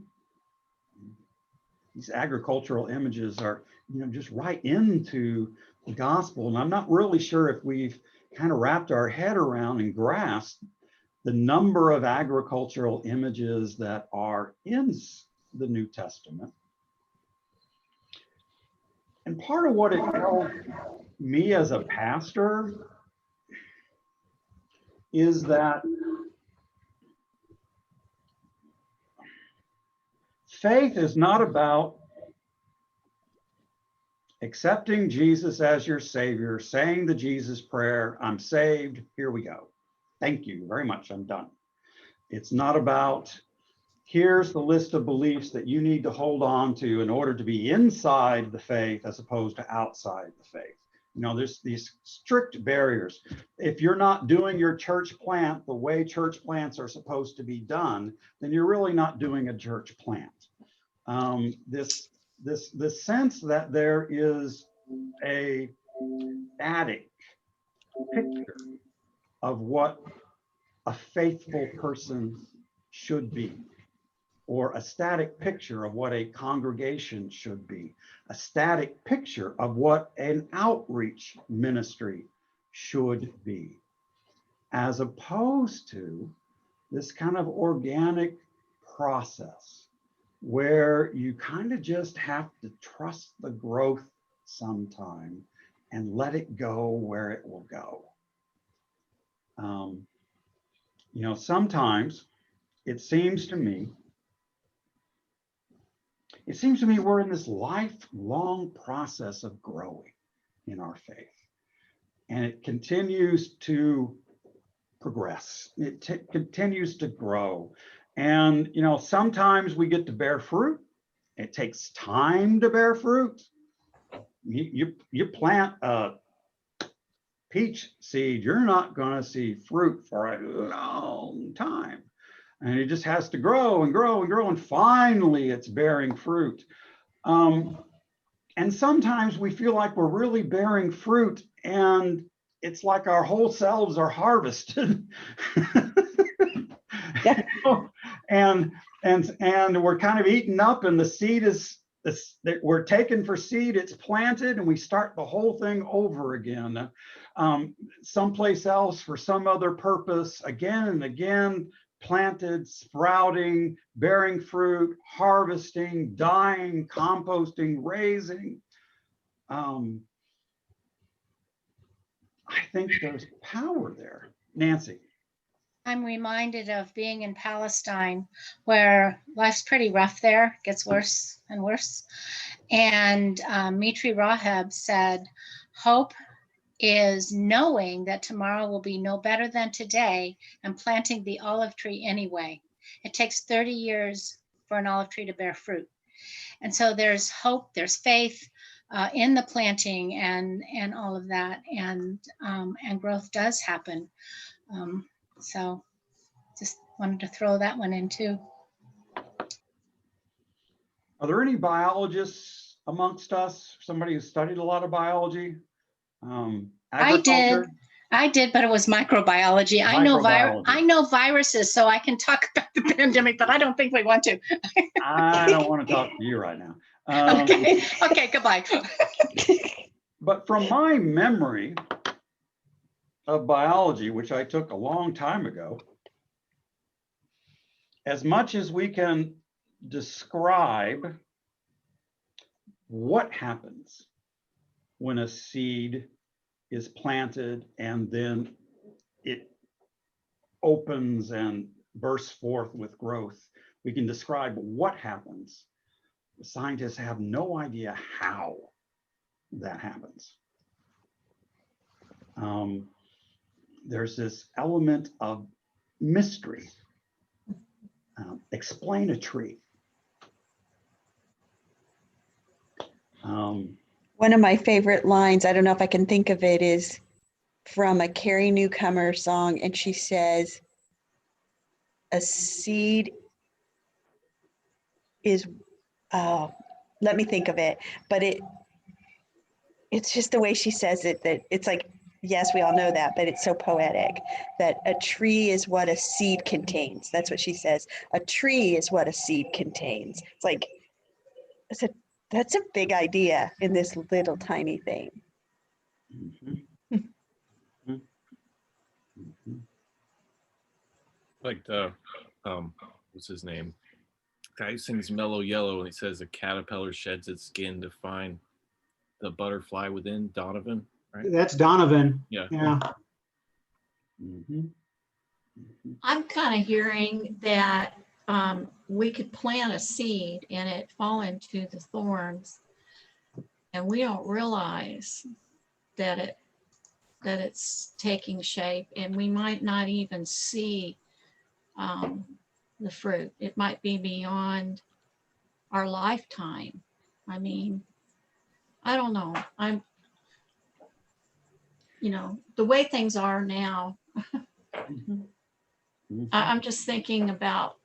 Speaker 1: These agricultural images are, just right into the gospel. And I'm not really sure if we've kind of wrapped our head around and grasped the number of agricultural images that are in the New Testament. And part of what it tells me as a pastor is that faith is not about accepting Jesus as your Savior, saying the Jesus prayer, I'm saved, here we go. Thank you very much, I'm done. It's not about, here's the list of beliefs that you need to hold on to in order to be inside the faith as opposed to outside the faith. There's these strict barriers. If you're not doing your church plant the way church plants are supposed to be done, then you're really not doing a church plant. This sense that there is a static picture of what a faithful person should be, or a static picture of what a congregation should be, a static picture of what an outreach ministry should be, as opposed to this kind of organic process where you kind of just have to trust the growth sometime and let it go where it will go. Sometimes it seems to me we're in this lifelong process of growing in our faith, and it continues to progress. It continues to grow. And, sometimes we get to bear fruit. It takes time to bear fruit. You plant a peach seed, you're not going to see fruit for a long time. And it just has to grow and grow and grow. And finally, it's bearing fruit. And sometimes we feel like we're really bearing fruit, and it's like our whole selves are harvested. and we're kind of eaten up, and the seed that we're taken for seed, it's planted, and we start the whole thing over again, someplace else for some other purpose, again and again, planted, sprouting, bearing fruit, harvesting, dying, composting, raising. I think there's power there. Nancy.
Speaker 3: I'm reminded of being in Palestine, where life's pretty rough there, gets worse and worse. And Mitri Raheb said, hope is knowing that tomorrow will be no better than today and planting the olive tree anyway. It takes 30 years for an olive tree to bear fruit. And so there's hope, there's faith in the planting and all of that. And growth does happen. So just wanted to throw that one in too.
Speaker 1: Are there any biologists amongst us? Somebody who studied a lot of biology?
Speaker 3: I did, but it was microbiology. I know viruses, so I can talk about the pandemic, but I don't think we want to.
Speaker 1: I don't want to talk to you right now.
Speaker 3: Okay, goodbye.
Speaker 1: But from my memory of biology, which I took a long time ago, as much as we can describe what happens when a seed is planted and then it opens and bursts forth with growth, we can describe what happens. The scientists have no idea how that happens. There's this element of mystery. Explain a tree.
Speaker 4: One of my favorite lines, I don't know if I can think of it, is from a Carrie Newcomer song, and she says, a seed is, let me think of it, but it's just the way she says it, that it's like Yes, we all know that, but it's so poetic that a tree is what a seed contains. That's what she says. A tree is what a seed contains. It's like, it's a, that's a big idea in this little tiny thing.
Speaker 1: Mhm. Mhm.
Speaker 5: Like the what's his name? Guy who sings Mellow Yellow, and he says a caterpillar sheds its skin to find the butterfly within. Donovan, right?
Speaker 2: That's Donovan.
Speaker 5: Yeah.
Speaker 2: Yeah.
Speaker 1: Mhm.
Speaker 6: I'm kind of hearing that we could plant a seed and it fall into the thorns, and we don't realize that it's taking shape, and we might not even see the fruit. It might be beyond our lifetime. I mean, I don't know. The way things are now,
Speaker 1: Mhm.
Speaker 6: I'm just thinking about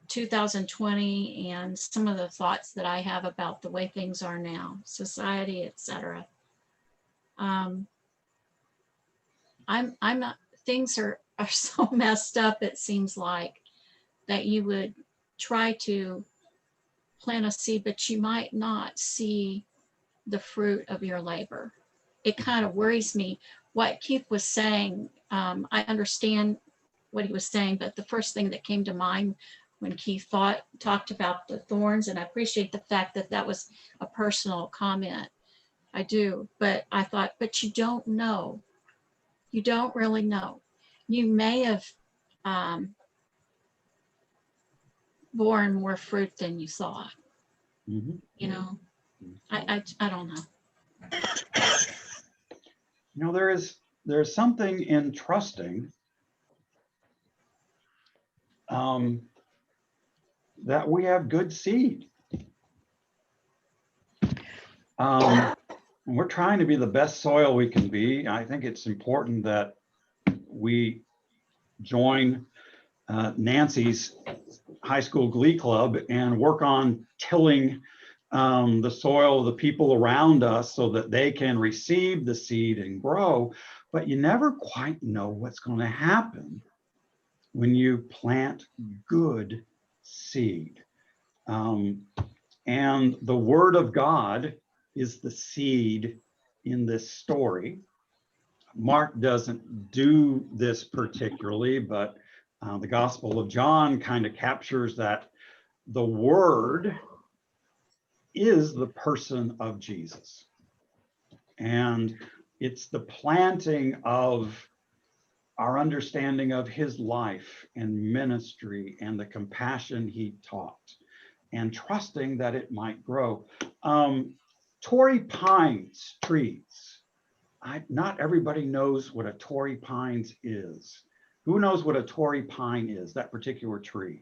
Speaker 6: 2020 and some of the thoughts that I have about the way things are now, society, etc. I'm not, things are so messed up, it seems like, that you would try to plant a seed, but you might not see the fruit of your labor. It kind of worries me. What Keith was saying, I understand what he was saying, but the first thing that came to mind when Keith talked about the thorns, and I appreciate the fact that that was a personal comment. I do, but I thought, but you don't know. You don't really know. You may have borne more fruit than you thought.
Speaker 1: Mhm.
Speaker 6: You know, I don't know.
Speaker 1: There's something in trusting that we have good seed. And we're trying to be the best soil we can be. I think it's important that we join Nancy's high school glee club and work on tilling the soil of the people around us so that they can receive the seed and grow. But you never quite know what's going to happen when you plant good seed. And the word of God is the seed in this story. Mark doesn't do this particularly, but the Gospel of John kind of captures that the word is the person of Jesus. And it's the planting of our understanding of his life and ministry and the compassion he taught, and trusting that it might grow. Torrey pines trees. Not everybody knows what a Torrey pines is. Who knows what a Torrey pine is, that particular tree?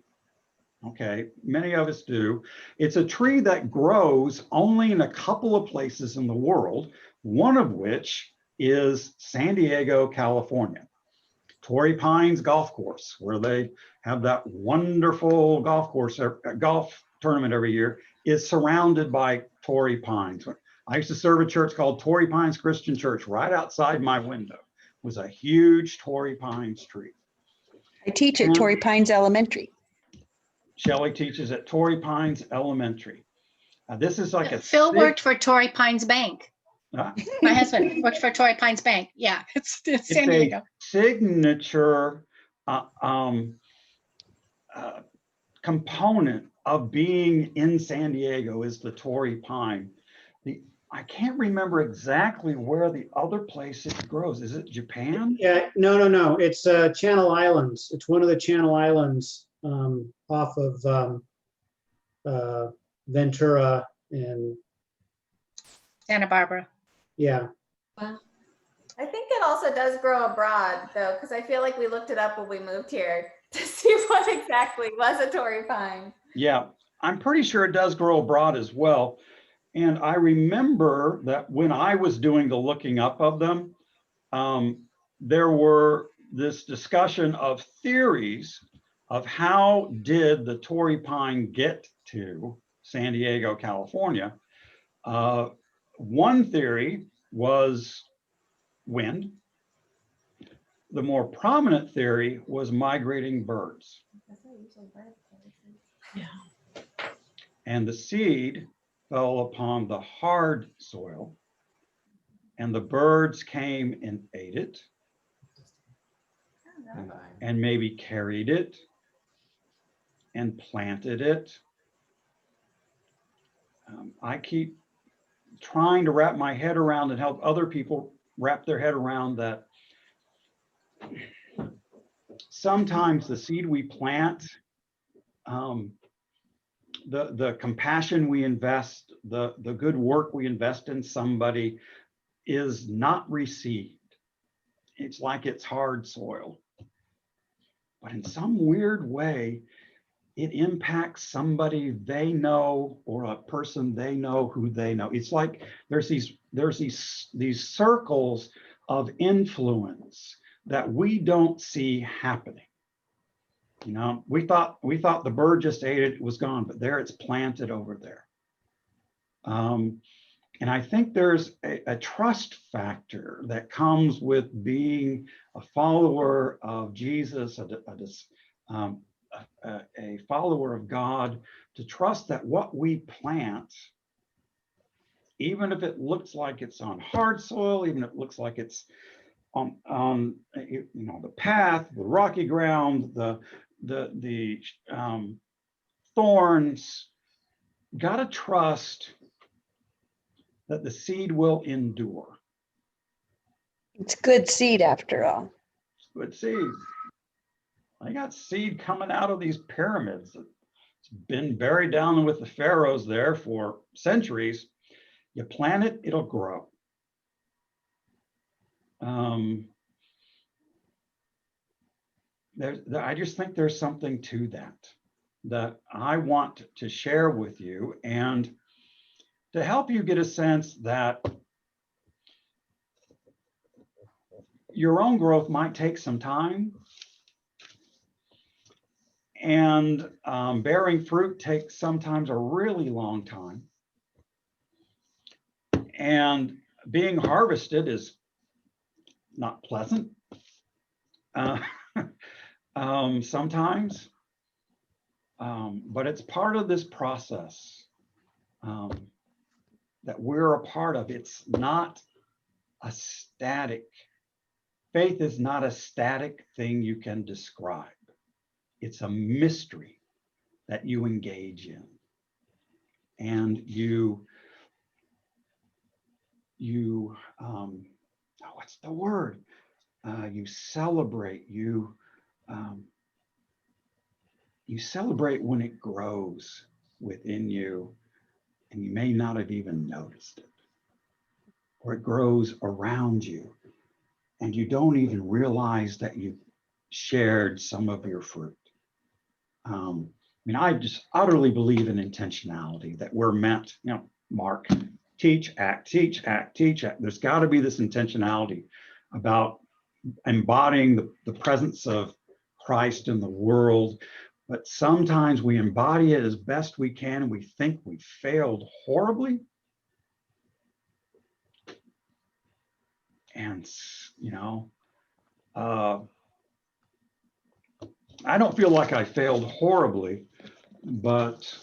Speaker 1: Okay, many of us do. It's a tree that grows only in a couple of places in the world, one of which is San Diego, California. Torrey Pines Golf Course, where they have that wonderful golf tournament every year, is surrounded by Torrey Pines. I used to serve a church called Torrey Pines Christian Church. Right outside my window was a huge Torrey Pines tree.
Speaker 4: I teach at Torrey Pines Elementary.
Speaker 1: Shelley teaches at Torrey Pines Elementary. This is like a
Speaker 3: Phil worked for Torrey Pines Bank.
Speaker 1: uh,
Speaker 3: My husband worked for Torrey Pines Bank. Yeah, it's San Diego.
Speaker 1: a signature component of being in San Diego is the Torrey pine. I can't remember exactly where the other place it grows. Is it Japan?
Speaker 2: Yeah, no. It's Channel Islands. It's one of the Channel Islands off of Ventura and
Speaker 3: Santa Barbara.
Speaker 2: yeah.
Speaker 6: Well,
Speaker 7: I think it also does grow abroad though, because I feel like we looked it up when we moved here to see what exactly was a Torrey pine.
Speaker 1: Yeah, I'm pretty sure it does grow abroad as well. And I remember that when I was doing the looking up of them, there were this discussion of theories of how did the Torrey pine get to San Diego, California. One theory was wind. the more prominent theory was migrating birds.
Speaker 6: Yeah.
Speaker 1: And the seed fell upon the hard soil, and the birds came and ate it, and maybe carried it and planted it. I keep trying to wrap my head around and help other people wrap their head around that. Sometimes the seed we plant, the compassion we invest, the good work we invest in somebody is not received. It's like it's hard soil. But in some weird way, it impacts somebody they know or a person they know who they know. It's like there's these circles of influence that we don't see happening. You know, we thought the bird just ate it, it was gone, but there it's planted over there. And I think there's a trust factor that comes with being a follower of Jesus, a follower of God, to trust that what we plant, even if it looks like it's on hard soil, even if it looks like it's on you know, the path, the rocky ground, the thorns, gotta trust that the seed will endure.
Speaker 4: It's good seed after all.
Speaker 1: It's good seed. I got seed coming out of these pyramids. It's been buried down with the pharaohs there for centuries. You plant it, it'll grow. I just think there's something to that I want to share with you, and to help you get a sense that your own growth might take some time, and bearing fruit takes sometimes a really long time, and being harvested is not pleasant sometimes, but it's part of this process that we're a part of. It's not a static, faith is not a static thing you can describe. It's a mystery that you engage in, and what's the word? You celebrate, you celebrate when it grows within you, and you may not have even noticed it, or it grows around you, and you don't even realize that you shared some of your fruit. I mean, I just utterly believe in intentionality, that we're meant, you know, Mark, teach, act, teach, act, teach, act. There's got to be this intentionality about embodying the presence of Christ in the world. But sometimes we embody it as best we can, and we think we failed horribly. And, you know, I don't feel like I failed horribly, but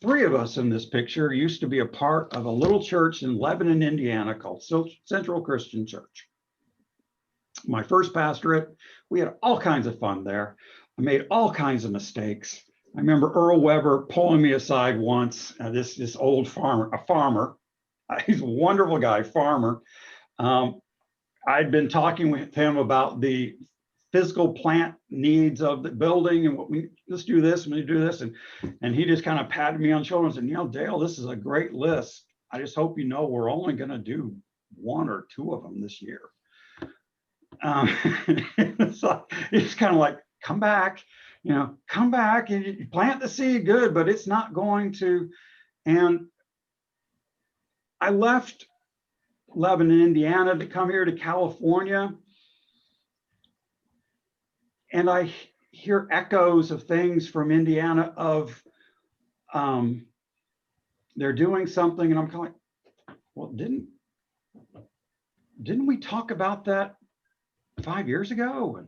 Speaker 1: 3 of us in this picture used to be a part of a little church in Lebanon, Indiana called Central Christian Church. My first pastorate, we had all kinds of fun there. I made all kinds of mistakes. I remember Earl Weber pulling me aside once, this old farmer, he's a wonderful guy, farmer. I'd been talking with him about the physical plant needs of the building, and let's do this, and we do this. And he just kind of patted me on the shoulder and said, you know, Dale, this is a great list. I just hope you know we're only going to do 1 or 2 of them this year. So it's kind of like, come back, you know, come back and you plant the seed, good, but it's not going to. And I left Lebanon, Indiana to come here to California. And I hear echoes of things from Indiana of they're doing something, and I'm kind of like, well, didn't we talk about that 5 years ago. And,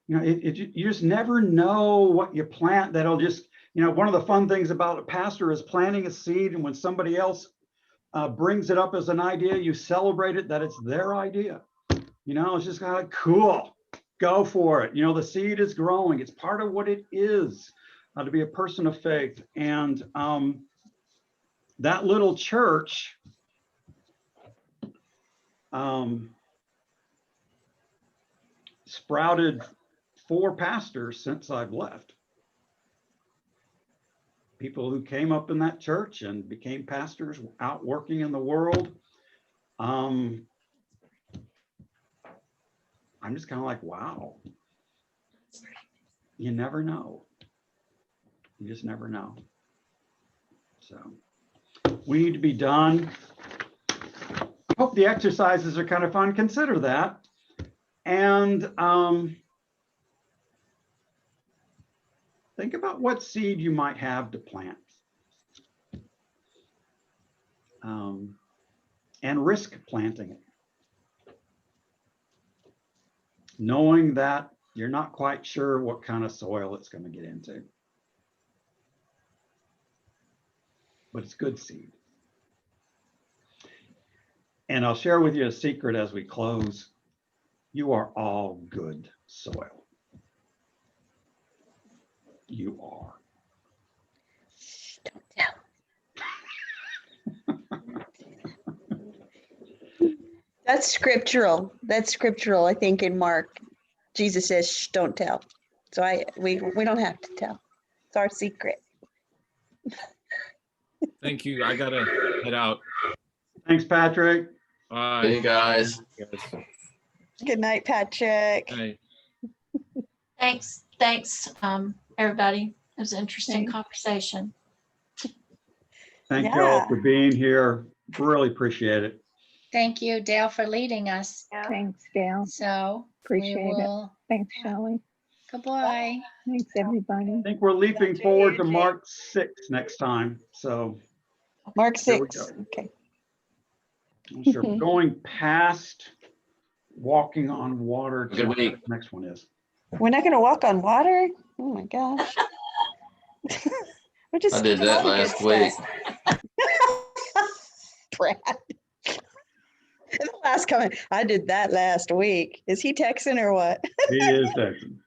Speaker 1: you just never know what you plant that'll just, one of the fun things about a pastor is planting a seed. And when somebody else brings it up as an idea, you celebrate it, that it's their idea. It's just kind of cool. Go for it. The seed is growing. It's part of what it is to be a person of faith. And that little church sprouted 4 pastors since I've left. People who came up in that church and became pastors out working in the world. I'm just kind of like, wow. You never know. You just never know. So we need to be done. Hope the exercises are kind of fun. Consider that. And think about what seed you might have to plant. And risk planting it. Knowing that you're not quite sure what kind of soil it's going to get into. But it's good seed. And I'll share with you a secret as we close. You are all good soil. You are.
Speaker 4: Shh, don't tell. That's scriptural. That's scriptural, I think, in Mark. Jesus says, shh, don't tell. So we don't have to tell. It's our secret.
Speaker 5: Thank you. I gotta head out.
Speaker 1: Thanks, Patrick.
Speaker 5: Bye.
Speaker 8: Hey, guys.
Speaker 4: Good night, Patrick.
Speaker 5: Bye.
Speaker 6: Thanks, everybody. It was an interesting
Speaker 4: Thanks.
Speaker 6: conversation.
Speaker 1: Thank you all
Speaker 4: Yeah.
Speaker 1: for being here. Really appreciate it.
Speaker 3: Thank you, Dale, for leading us.
Speaker 9: Thanks, Gail.
Speaker 3: So
Speaker 9: Appreciate
Speaker 3: we
Speaker 9: it.
Speaker 3: will,
Speaker 9: Thanks, Shelley.
Speaker 3: goodbye.
Speaker 9: Thanks, everybody.
Speaker 1: I think we're leaping forward to Mark 6 next time. So
Speaker 4: Mark
Speaker 1: There we
Speaker 4: 6.
Speaker 1: go.
Speaker 4: Okay.
Speaker 1: I'm sure we're going past walking on water. to
Speaker 8: Good
Speaker 1: what
Speaker 8: week.
Speaker 1: the next one is.
Speaker 4: We're not going to walk on water? Oh my gosh. We're just
Speaker 8: I did
Speaker 4: skipping all
Speaker 8: that
Speaker 4: the good
Speaker 8: last week.
Speaker 4: stuff. Brad. The last comment, I did that last week. Is he Texan or what?
Speaker 1: He is Texan.